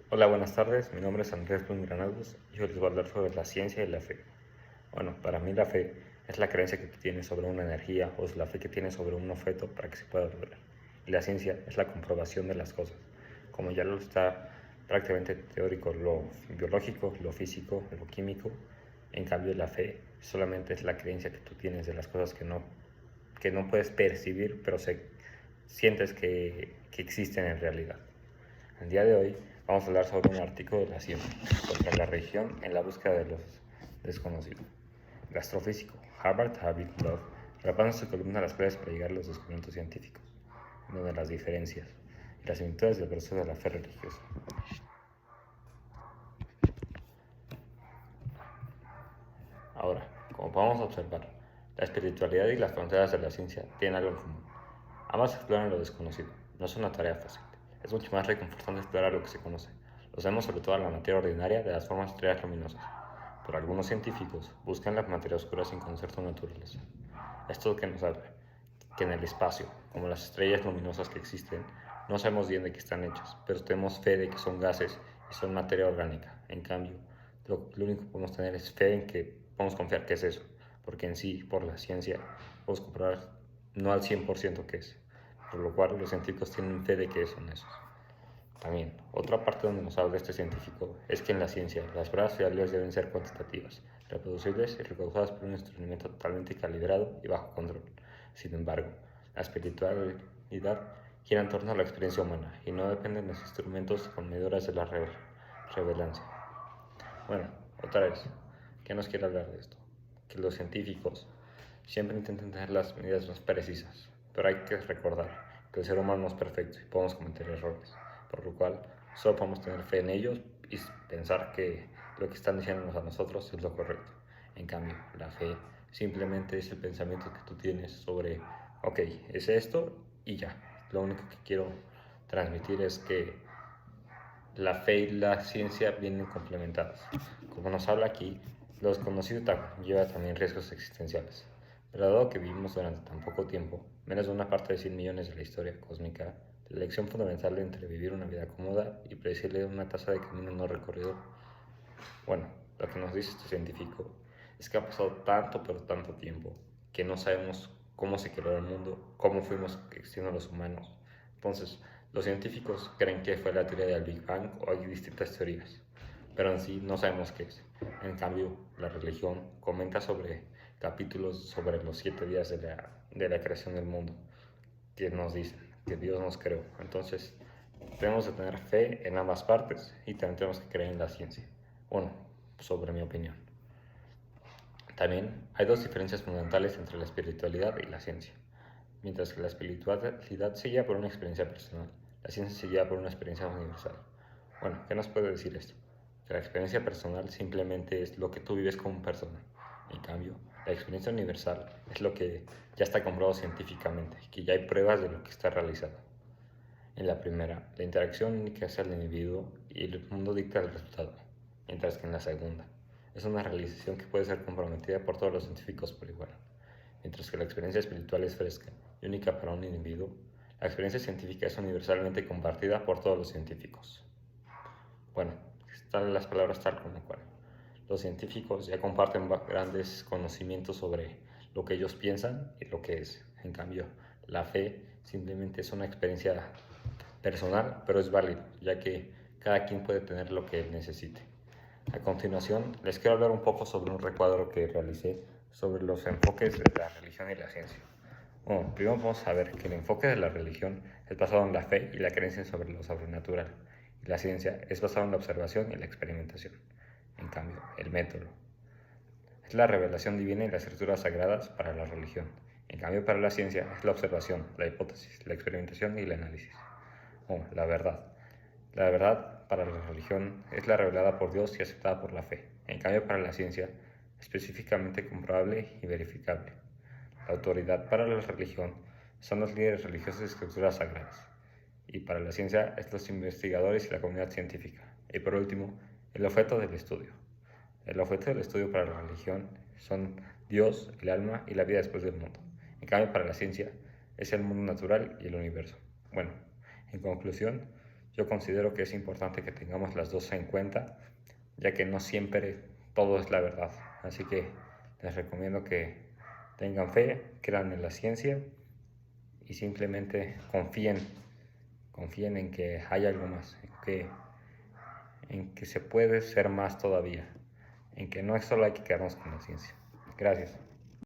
Hola, buenas tardes. Mi nombre es Andrés Blum Granados y hoy les voy a hablar sobre la ciencia y la fe. Bueno, para mí la fe es la creencia que tú tienes sobre una energía o es la fe que tienes sobre un objeto para que se pueda lograr. Y la ciencia es la comprobación de las cosas, como ya lo está prácticamente teórico, lo biológico, lo físico, lo químico. En cambio, la fe solamente es la creencia que tú tienes de las cosas que no puedes percibir, pero sientes que existen en realidad. El día de hoy vamos a hablar sobre un artículo de la ciencia, contra la religión en la búsqueda de los desconocidos. El astrofísico Harvard David Love repasa su columna las claves para llegar a los descubrimientos científicos, donde las diferencias y las similitudes del proceso de la fe religiosa. Ahora, como podemos observar, la espiritualidad y las fronteras de la ciencia tienen algo en común. Ambas exploran lo desconocido. No es una tarea fácil. Es mucho más reconfortante explorar lo que se conoce. Lo sabemos sobre todo en la materia ordinaria de las formas estrellas luminosas. Pero algunos científicos buscan la materia oscura sin conocer su naturaleza. Esto es lo que nos habla, que en el espacio, como las estrellas luminosas que existen, no sabemos bien de qué están hechas, pero tenemos fe de que son gases y son materia orgánica. En cambio, lo único que podemos tener es fe en que podemos confiar que es eso, porque en sí, por la ciencia, podemos comprobar no al 100% qué es, por lo cual los científicos tienen fe de que son esos. También, otra parte donde nos habla este científico es que en la ciencia las pruebas fiables deben ser cuantitativas, reproducibles y recaudadas por un instrumento totalmente calibrado y bajo control. Sin embargo, la espiritualidad gira en torno a la experiencia humana y no depende de los instrumentos con medidoras de la revelancia. Bueno, otra vez, ¿qué nos quiere hablar de esto? Que los científicos siempre intentan tener las medidas más precisas, pero hay que recordar que el ser humano no es perfecto y podemos cometer errores, por lo cual solo podemos tener fe en ellos y pensar que lo que están diciéndonos a nosotros es lo correcto. En cambio, la fe simplemente es el pensamiento que tú tienes sobre, ok, es esto y ya. Lo único que quiero transmitir es que la fe y la ciencia vienen complementadas. Como nos habla aquí, lo desconocido lleva también riesgos existenciales. Pero dado que vivimos durante tan poco tiempo, menos de una parte de 100 millones de la historia cósmica, la elección fundamental entre vivir una vida cómoda y predecirle una tasa de camino no recorrido, bueno, lo que nos dice este científico es que ha pasado tanto pero tanto tiempo que no sabemos cómo se creó el mundo, cómo fuimos existiendo los humanos. Entonces, los científicos creen que fue la teoría del Big Bang o hay distintas teorías, pero en sí no sabemos qué es. En cambio, la religión comenta sobre capítulos sobre los 7 días de la creación del mundo, que nos dicen que Dios nos creó. Entonces, tenemos que tener fe en ambas partes y también tenemos que creer en la ciencia. Bueno, sobre mi opinión. También hay dos diferencias fundamentales entre la espiritualidad y la ciencia. Mientras que la espiritualidad se guía por una experiencia personal, la ciencia se guía por una experiencia universal. Bueno, ¿qué nos puede decir esto? Que la experiencia personal simplemente es lo que tú vives como persona. En cambio, la experiencia universal es lo que ya está comprobado científicamente, que ya hay pruebas de lo que está realizado. En la primera, la interacción única es el individuo y el mundo dicta el resultado, mientras que en la segunda, es una realización que puede ser comprometida por todos los científicos por igual. Mientras que la experiencia espiritual es fresca y única para un individuo, la experiencia científica es universalmente compartida por todos los científicos. Bueno, están las palabras tal como cual. Los científicos ya comparten grandes conocimientos sobre lo que ellos piensan y lo que es. En cambio, la fe simplemente es una experiencia personal, pero es válido, ya que cada quien puede tener lo que necesite. A continuación, les quiero hablar un poco sobre un recuadro que realicé sobre los enfoques de la religión y la ciencia. Bueno, primero vamos a ver que el enfoque de la religión es basado en la fe y la creencia sobre lo sobrenatural, y la ciencia es basada en la observación y la experimentación. En cambio, el método es la revelación divina y las escrituras sagradas para la religión. En cambio, para la ciencia es la observación, la hipótesis, la experimentación y el análisis. La verdad. La verdad para la religión es la revelada por Dios y aceptada por la fe. En cambio, para la ciencia, específicamente comprobable y verificable. La autoridad para la religión son los líderes religiosos y escrituras sagradas. Y para la ciencia es los investigadores y la comunidad científica. Y por último, el objeto del estudio. El objeto del estudio para la religión son Dios, el alma y la vida después del mundo. En cambio, para la ciencia es el mundo natural y el universo. Bueno, en conclusión, Yo considero que es importante que tengamos las dos en cuenta, ya que no siempre todo es la verdad. Así que les recomiendo que tengan fe, crean en la ciencia y simplemente confíen en que hay algo más, en que se puede ser más todavía, en que no es solo hay que quedarnos con la ciencia. Gracias.